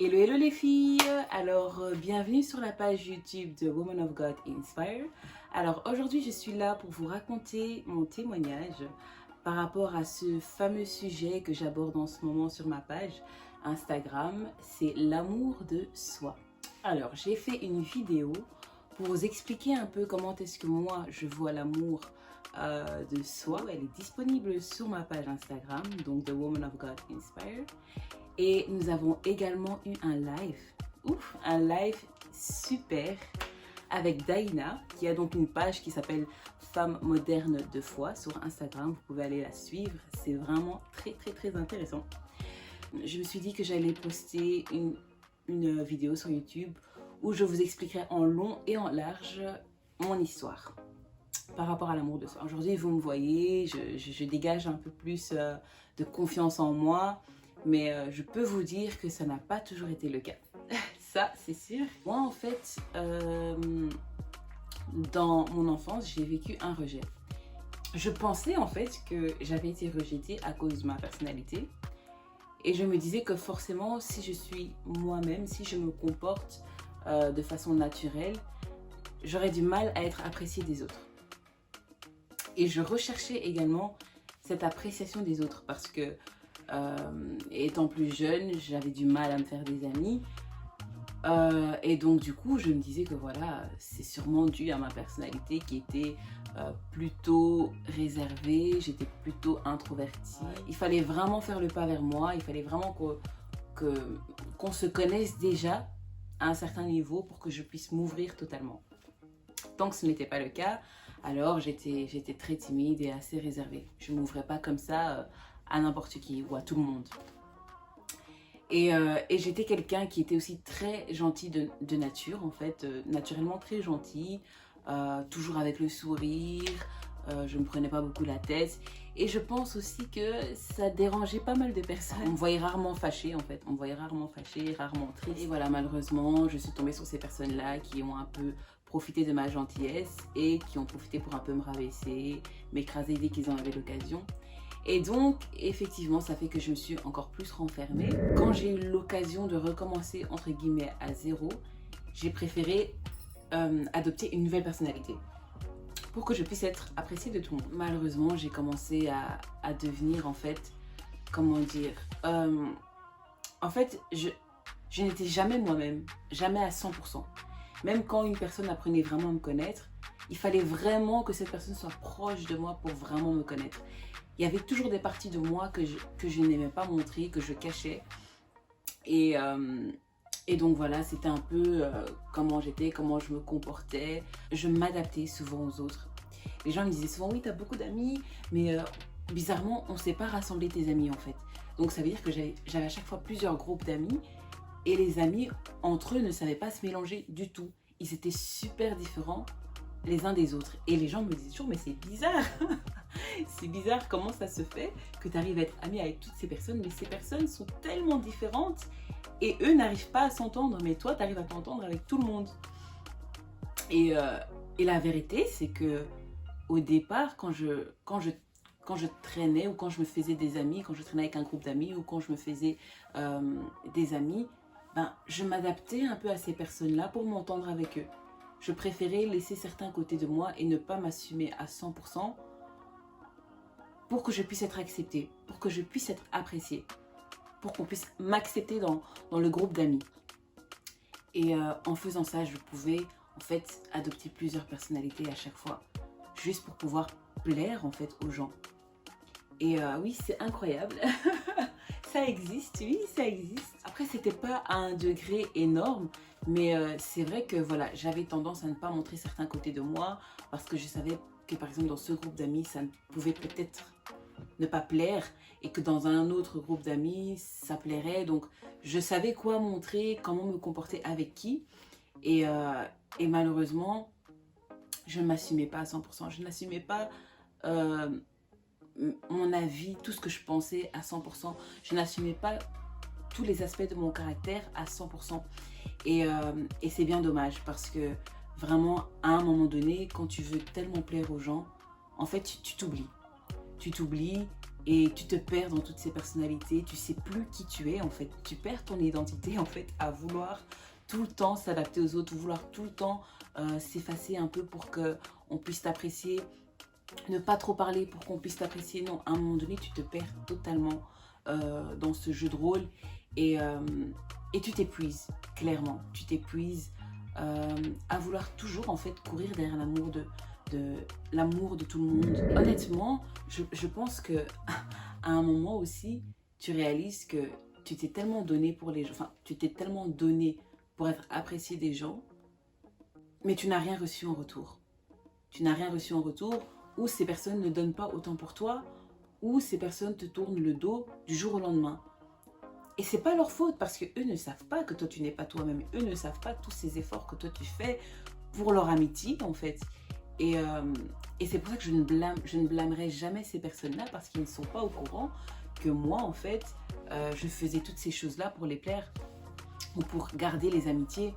Hello hello les filles, alors bienvenue sur la page YouTube de Woman of God Inspire. Alors aujourd'hui je suis là pour vous raconter mon témoignage par rapport à ce fameux sujet que j'aborde en ce moment sur ma page Instagram, c'est l'amour de soi. Alors j'ai fait une vidéo pour vous expliquer un peu comment est-ce que moi je vois l'amour de soi. Elle est disponible sur ma page Instagram, donc The Woman of God Inspire. Et nous avons également eu un live super avec Daïna, qui a donc une page qui s'appelle Femme moderne de foi sur Instagram. Vous pouvez aller la suivre, c'est vraiment très intéressant. Je me suis dit que j'allais poster une vidéo sur YouTube où je vous expliquerai en long et en large mon histoire par rapport à l'amour de soi. Aujourd'hui, vous me voyez, je dégage un peu plus de confiance en moi. Mais je peux vous dire que ça n'a pas toujours été le cas. Ça, c'est sûr. Moi, en fait, dans mon enfance, j'ai vécu un rejet. Je pensais en fait que j'avais été rejetée à cause de ma personnalité. Et je me disais que forcément, si je suis moi-même, si je me comporte de façon naturelle, j'aurais du mal à être appréciée des autres. Et je recherchais également cette appréciation des autres parce que étant plus jeune, j'avais du mal à me faire des amis. Et donc du coup, je me disais que voilà, c'est sûrement dû à ma personnalité qui était plutôt réservée, j'étais plutôt introvertie. Il fallait vraiment faire le pas vers moi, il fallait vraiment qu'on se connaisse déjà à un certain niveau pour que je puisse m'ouvrir totalement. Tant que ce n'était pas le cas, alors j'étais très timide et assez réservée. Je ne m'ouvrais pas comme ça à n'importe qui ou à tout le monde. Et j'étais quelqu'un qui était aussi très gentil de nature, en fait, naturellement très gentil, toujours avec le sourire, je ne me prenais pas beaucoup la tête. Et je pense aussi que ça dérangeait pas mal de personnes. On me voyait rarement fâchée, en fait, on me voyait rarement fâchée, rarement triste. Et voilà, malheureusement, je suis tombée sur ces personnes-là qui ont un peu profité de ma gentillesse et qui ont profité pour un peu me rabaisser, m'écraser dès qu'ils en avaient l'occasion. Et donc, effectivement, ça fait que je me suis encore plus renfermée. Quand j'ai eu l'occasion de recommencer, entre guillemets, à zéro, j'ai préféré adopter une nouvelle personnalité pour que je puisse être appréciée de tout le monde. Malheureusement, j'ai commencé à devenir, en fait, comment dire, en fait, je n'étais jamais moi-même, jamais à 100%. Même quand une personne apprenait vraiment à me connaître, il fallait vraiment que cette personne soit proche de moi pour vraiment me connaître. Il y avait toujours des parties de moi que je n'aimais pas montrer, que je cachais. Et donc voilà, c'était un peu comment j'étais, comment je me comportais. Je m'adaptais souvent aux autres. Les gens me disaient souvent, oui, tu as beaucoup d'amis, mais bizarrement, on ne sait pas rassembler tes amis en fait. Donc ça veut dire que j'avais à chaque fois plusieurs groupes d'amis. Et les amis, entre eux, ne savaient pas se mélanger du tout. Ils étaient super différents les uns des autres. Et les gens me disaient toujours, mais c'est bizarre. C'est bizarre comment ça se fait que tu arrives à être ami avec toutes ces personnes, mais ces personnes sont tellement différentes et eux n'arrivent pas à s'entendre, mais toi, tu arrives à t'entendre avec tout le monde. Et la vérité, c'est que au départ, quand je traînais ou quand je me faisais des amis, quand je traînais avec un groupe d'amis ou quand je me faisais des amis, ben, je m'adaptais un peu à ces personnes-là pour m'entendre avec eux. Je préférais laisser certains côtés de moi et ne pas m'assumer à 100% pour que je puisse être acceptée, pour que je puisse être appréciée, pour qu'on puisse m'accepter dans le groupe d'amis. Et en faisant ça, je pouvais en fait adopter plusieurs personnalités à chaque fois, juste pour pouvoir plaire en fait aux gens. Et oui, c'est incroyable. Ça existe, oui, ça existe. Après, c'était pas à un degré énorme, mais c'est vrai que voilà, j'avais tendance à ne pas montrer certains côtés de moi parce que je savais que par exemple dans ce groupe d'amis, ça ne pouvait peut-être ne pas plaire et que dans un autre groupe d'amis, ça plairait. Donc, je savais quoi montrer, comment me comporter avec qui. Et malheureusement, je ne m'assumais pas à 100%. Je n'assumais pas mon avis, tout ce que je pensais à 100%. Je n'assumais pas tous les aspects de mon caractère à 100%. Et c'est bien dommage parce que vraiment, à un moment donné, quand tu veux tellement plaire aux gens, en fait, tu t'oublies. Tu t'oublies et tu te perds dans toutes ces personnalités, tu sais plus qui tu es en fait, tu perds ton identité en fait à vouloir tout le temps s'adapter aux autres, vouloir tout le temps s'effacer un peu pour qu'on puisse t'apprécier, ne pas trop parler pour qu'on puisse t'apprécier. Non, à un moment donné, tu te perds totalement dans ce jeu de rôle et, euh, et tu t'épuises, clairement. Tu t'épuises à vouloir toujours en fait courir derrière l'amour de tout le monde. Honnêtement, je pense que à un moment aussi, tu réalises que tu t'es tellement donné pour les gens, enfin, tu t'es tellement donné pour être apprécié des gens, mais tu n'as rien reçu en retour. Tu n'as rien reçu en retour, ou ces personnes ne donnent pas autant pour toi, ou ces personnes te tournent le dos du jour au lendemain. Et c'est pas leur faute parce que eux ne savent pas que toi tu n'es pas toi-même. Eux ne savent pas tous ces efforts que toi tu fais pour leur amitié en fait. Et, euh, et c'est pour ça que je ne blâmerai jamais ces personnes-là parce qu'ils ne sont pas au courant que moi en fait je faisais toutes ces choses-là pour les plaire ou pour garder les amitiés.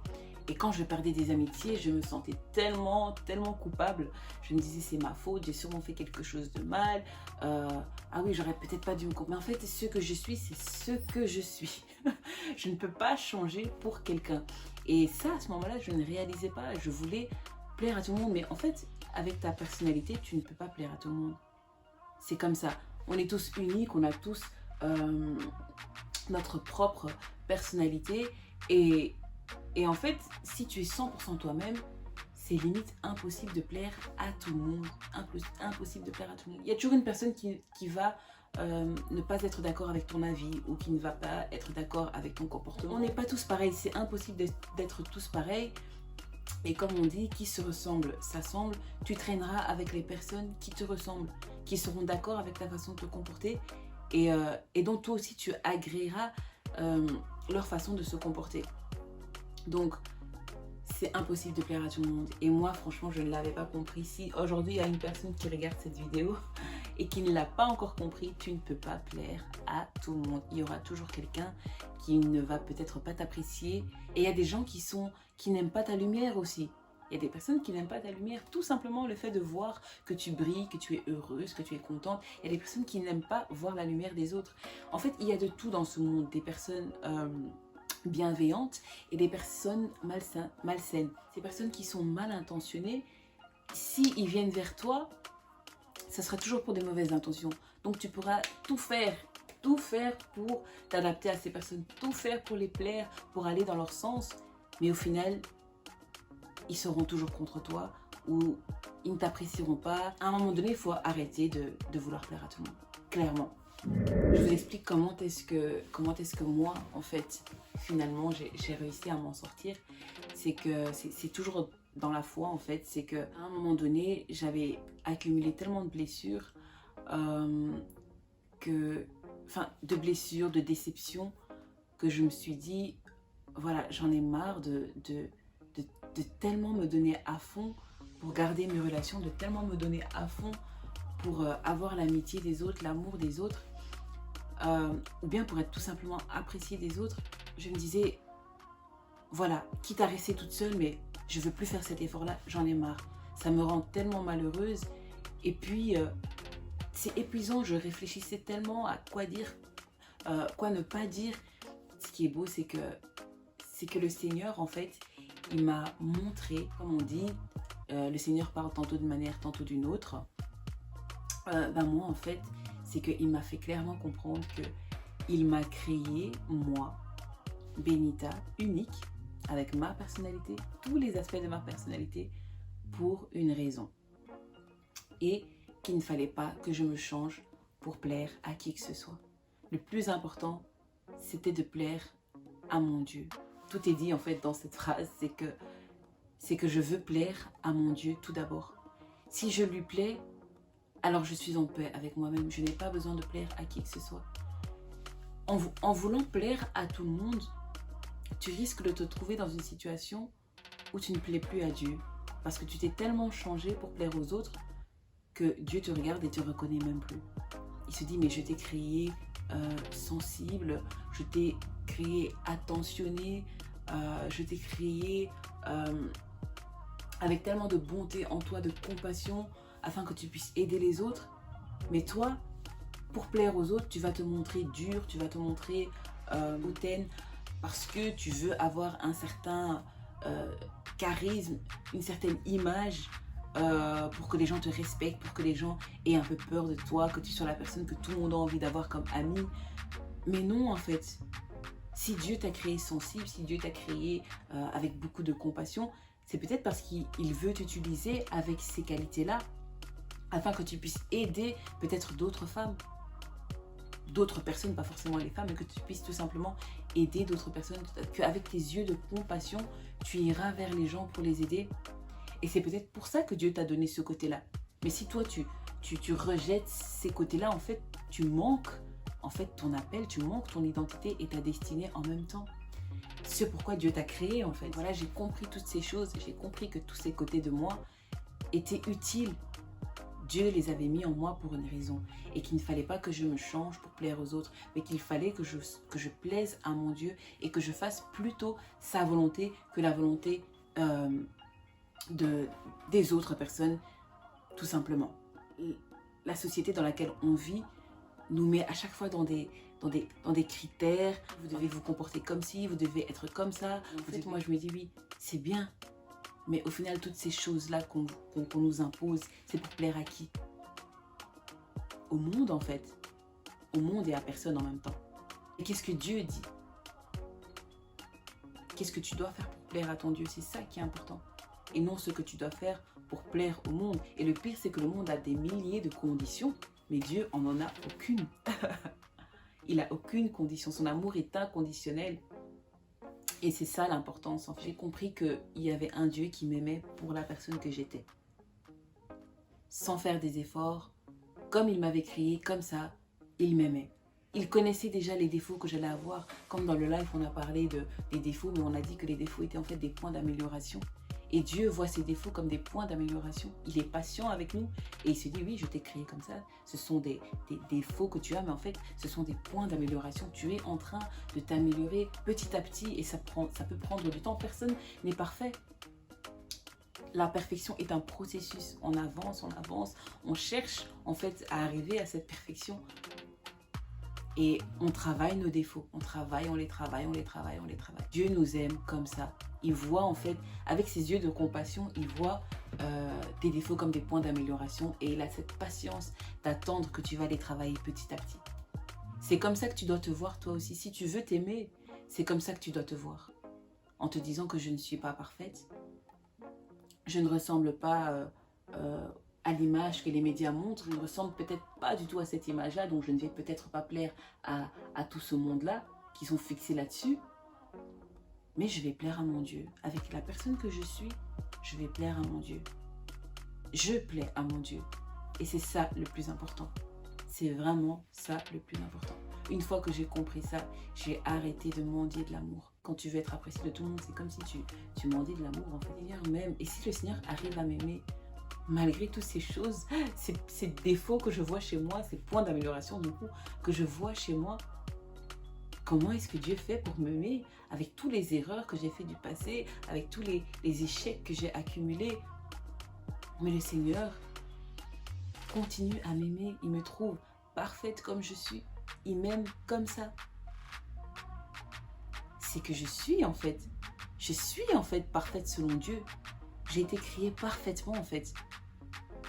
Et quand je perdais des amitiés, je me sentais tellement, tellement coupable. Je me disais, c'est ma faute, j'ai sûrement fait quelque chose de mal. Ah oui, j'aurais peut-être pas dû me couper. Mais en fait, ce que je suis, c'est ce que je suis. Je ne peux pas changer pour quelqu'un. Et ça, à ce moment-là, je ne réalisais pas. Je voulais plaire à tout le monde. Mais en fait, avec ta personnalité, tu ne peux pas plaire à tout le monde. C'est comme ça. On est tous uniques, on a tous notre propre personnalité. Et en fait, si tu es 100% toi-même, c'est limite impossible de plaire à tout le monde. Impossible de plaire à tout le monde. Il y a toujours une personne qui va ne pas être d'accord avec ton avis ou qui ne va pas être d'accord avec ton comportement. On n'est pas tous pareils, c'est impossible d'être tous pareils. Et comme on dit, qui se ressemble s'assemble. Tu traîneras avec les personnes qui te ressemblent, qui seront d'accord avec ta façon de te comporter et dont toi aussi tu agréeras leur façon de se comporter. Donc, c'est impossible de plaire à tout le monde. Et moi, franchement, je ne l'avais pas compris. Si aujourd'hui, il y a une personne qui regarde cette vidéo et qui ne l'a pas encore compris, tu ne peux pas plaire à tout le monde. Il y aura toujours quelqu'un qui ne va peut-être pas t'apprécier. Et il y a des gens qui n'aiment pas ta lumière aussi. Il y a des personnes qui n'aiment pas ta lumière. Tout simplement le fait de voir que tu brilles, que tu es heureuse, que tu es contente. Il y a des personnes qui n'aiment pas voir la lumière des autres. En fait, il y a de tout dans ce monde. Des personnes bienveillantes et des personnes malsaines. Ces personnes qui sont mal intentionnées, s'ils viennent vers toi, ça sera toujours pour des mauvaises intentions. Donc tu pourras tout faire pour t'adapter à ces personnes, tout faire pour les plaire, pour aller dans leur sens, mais au final, ils seront toujours contre toi ou ils ne t'apprécieront pas. À un moment donné, il faut arrêter de vouloir plaire à tout le monde, clairement. Je vous explique comment est-ce que moi, en fait, finalement, j'ai réussi à m'en sortir. C'est que c'est toujours dans la foi, en fait. C'est qu'à un moment donné, j'avais accumulé tellement de blessures, de blessures, de déceptions, que je me suis dit, voilà, j'en ai marre de tellement me donner à fond pour garder mes relations, de tellement me donner à fond pour avoir l'amitié des autres, l'amour des autres, ou bien pour être tout simplement appréciée des autres. Je me disais, voilà, quitte à rester toute seule, mais je veux plus faire cet effort-là, j'en ai marre. Ça me rend tellement malheureuse. Et puis, c'est épuisant, je réfléchissais tellement à quoi dire, quoi ne pas dire. Ce qui est beau, c'est que le Seigneur, en fait, il m'a montré, comme on dit, le Seigneur parle tantôt d'une manière, tantôt d'une autre. Moi, en fait, c'est qu'il m'a fait clairement comprendre qu'il m'a créé, moi, Benita, unique, avec ma personnalité, tous les aspects de ma personnalité, pour une raison. Et qu'il ne fallait pas que je me change pour plaire à qui que ce soit. Le plus important, c'était de plaire à mon Dieu. Tout est dit en fait dans cette phrase, c'est que je veux plaire à mon Dieu tout d'abord. Si je lui plais, alors je suis en paix avec moi-même. Je n'ai pas besoin de plaire à qui que ce soit. En voulant plaire à tout le monde, tu risques de te trouver dans une situation où tu ne plais plus à Dieu. Parce que tu t'es tellement changé pour plaire aux autres que Dieu te regarde et te reconnaît même plus. Il se dit, mais je t'ai créé sensible, je t'ai créé attentionné, je t'ai créé avec tellement de bonté en toi, de compassion, afin que tu puisses aider les autres. Mais toi, pour plaire aux autres, tu vas te montrer dur, tu vas te montrer hautaine, parce que tu veux avoir un certain charisme, une certaine image, pour que les gens te respectent, pour que les gens aient un peu peur de toi, que tu sois la personne que tout le monde a envie d'avoir comme amie. Mais non, en fait. Si Dieu t'a créé sensible, si Dieu t'a créé avec beaucoup de compassion, c'est peut-être parce qu'il veut t'utiliser avec ces qualités-là, afin que tu puisses aider peut-être d'autres femmes, d'autres personnes, pas forcément les femmes, mais que tu puisses tout simplement aider d'autres personnes, qu'avec tes yeux de compassion, tu iras vers les gens pour les aider. Et c'est peut-être pour ça que Dieu t'a donné ce côté-là. Mais si toi, tu rejettes ces côtés-là, en fait, tu manques en fait ton appel, tu manques ton identité et ta destinée en même temps. C'est pourquoi Dieu t'a créé, en fait. Voilà, j'ai compris toutes ces choses, j'ai compris que tous ces côtés de moi étaient utiles. Dieu les avait mis en moi pour une raison et qu'il ne fallait pas que je me change pour plaire aux autres, mais qu'il fallait que je plaise à mon Dieu et que je fasse plutôt sa volonté que la volonté des autres personnes, tout simplement. La société dans laquelle on vit nous met à chaque fois dans des critères. Vous devez vous comporter comme ci, vous devez être comme ça. En fait, moi, je me dis oui, c'est bien. Mais au final, toutes ces choses-là qu'on nous impose, c'est pour plaire à qui? Au monde, en fait. Au monde et à personne en même temps. Et qu'est-ce que Dieu dit? Qu'est-ce que tu dois faire pour plaire à ton Dieu? C'est ça qui est important. Et non ce que tu dois faire pour plaire au monde. Et le pire, c'est que le monde a des milliers de conditions, mais Dieu en a aucune. Il n'a aucune condition. Son amour est inconditionnel. Et c'est ça l'importance. J'ai compris qu'il y avait un Dieu qui m'aimait pour la personne que j'étais. Sans faire des efforts, comme il m'avait créé, comme ça, il m'aimait. Il connaissait déjà les défauts que j'allais avoir. Comme dans le live, on a parlé des défauts, mais on a dit que les défauts étaient en fait des points d'amélioration. Et Dieu voit ces défauts comme des points d'amélioration. Il est patient avec nous et il se dit, oui, je t'ai créé comme ça. Ce sont des défauts que tu as, mais en fait, ce sont des points d'amélioration. Tu es en train de t'améliorer petit à petit et ça peut prendre du temps. Personne n'est parfait. La perfection est un processus. On avance, on cherche en fait à arriver à cette perfection. Et on travaille nos défauts, on les travaille. Dieu nous aime comme ça. Il voit en fait, avec ses yeux de compassion, il voit tes défauts comme des points d'amélioration et il a cette patience d'attendre que tu vas les travailler petit à petit. C'est comme ça que tu dois te voir toi aussi. Si tu veux t'aimer, c'est comme ça que tu dois te voir. En te disant que je ne suis pas parfaite, je ne ressemble pas à l'image que les médias montrent, je ne ressemble peut-être pas du tout à cette image-là, donc je ne vais peut-être pas plaire à tout ce monde-là qui sont fixés là-dessus, mais je vais plaire à mon Dieu. Avec la personne que je suis, je vais plaire à mon Dieu. Je plais à mon Dieu. Et c'est ça le plus important. C'est vraiment ça le plus important. Une fois que j'ai compris ça, j'ai arrêté de mendier de l'amour. Quand tu veux être apprécié de tout le monde, c'est comme si tu mendies de l'amour en fait. Seigneur m'aime. Et si le Seigneur arrive à m'aimer, malgré toutes ces choses, ces défauts que je vois chez moi, ces points d'amélioration du coup que je vois chez moi, comment est-ce que Dieu fait pour m'aimer avec toutes les erreurs que j'ai fait du passé, avec tous les échecs que j'ai accumulés? Mais le Seigneur continue à m'aimer, il me trouve parfaite comme je suis, il m'aime comme ça. C'est que je suis en fait parfaite selon Dieu. J'ai été créée parfaitement en fait.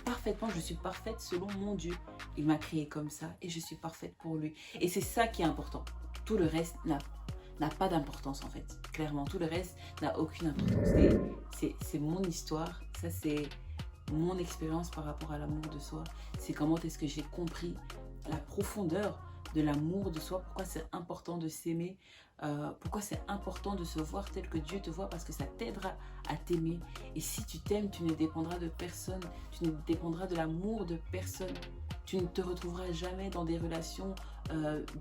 Parfaitement, je suis parfaite selon mon Dieu. Il m'a créée comme ça et je suis parfaite pour lui. Et c'est ça qui est important. Tout le reste n'a pas d'importance en fait. Clairement, tout le reste n'a aucune importance. C'est mon histoire, ça c'est mon expérience par rapport à l'amour de soi. C'est comment est-ce que j'ai compris la profondeur de l'amour de soi, pourquoi c'est important de s'aimer, pourquoi c'est important de se voir tel que Dieu te voit, parce que ça t'aidera à t'aimer. Et si tu t'aimes, tu ne dépendras de personne, tu ne dépendras de l'amour de personne. Tu ne te retrouveras jamais dans des relations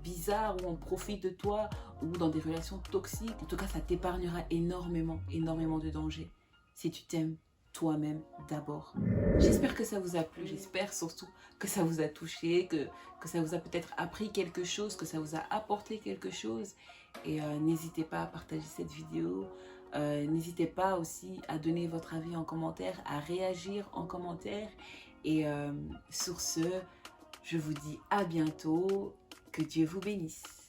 bizarres où on profite de toi ou dans des relations toxiques. En tout cas, ça t'épargnera énormément de dangers si tu t'aimes toi-même d'abord. J'espère que ça vous a plu, j'espère surtout que ça vous a touché, que ça vous a peut-être appris quelque chose, que ça vous a apporté quelque chose. Et n'hésitez pas à partager cette vidéo, n'hésitez pas aussi à donner votre avis en commentaire, à réagir en commentaire. Et sur ce, Je vous dis à bientôt. Que Dieu vous bénisse.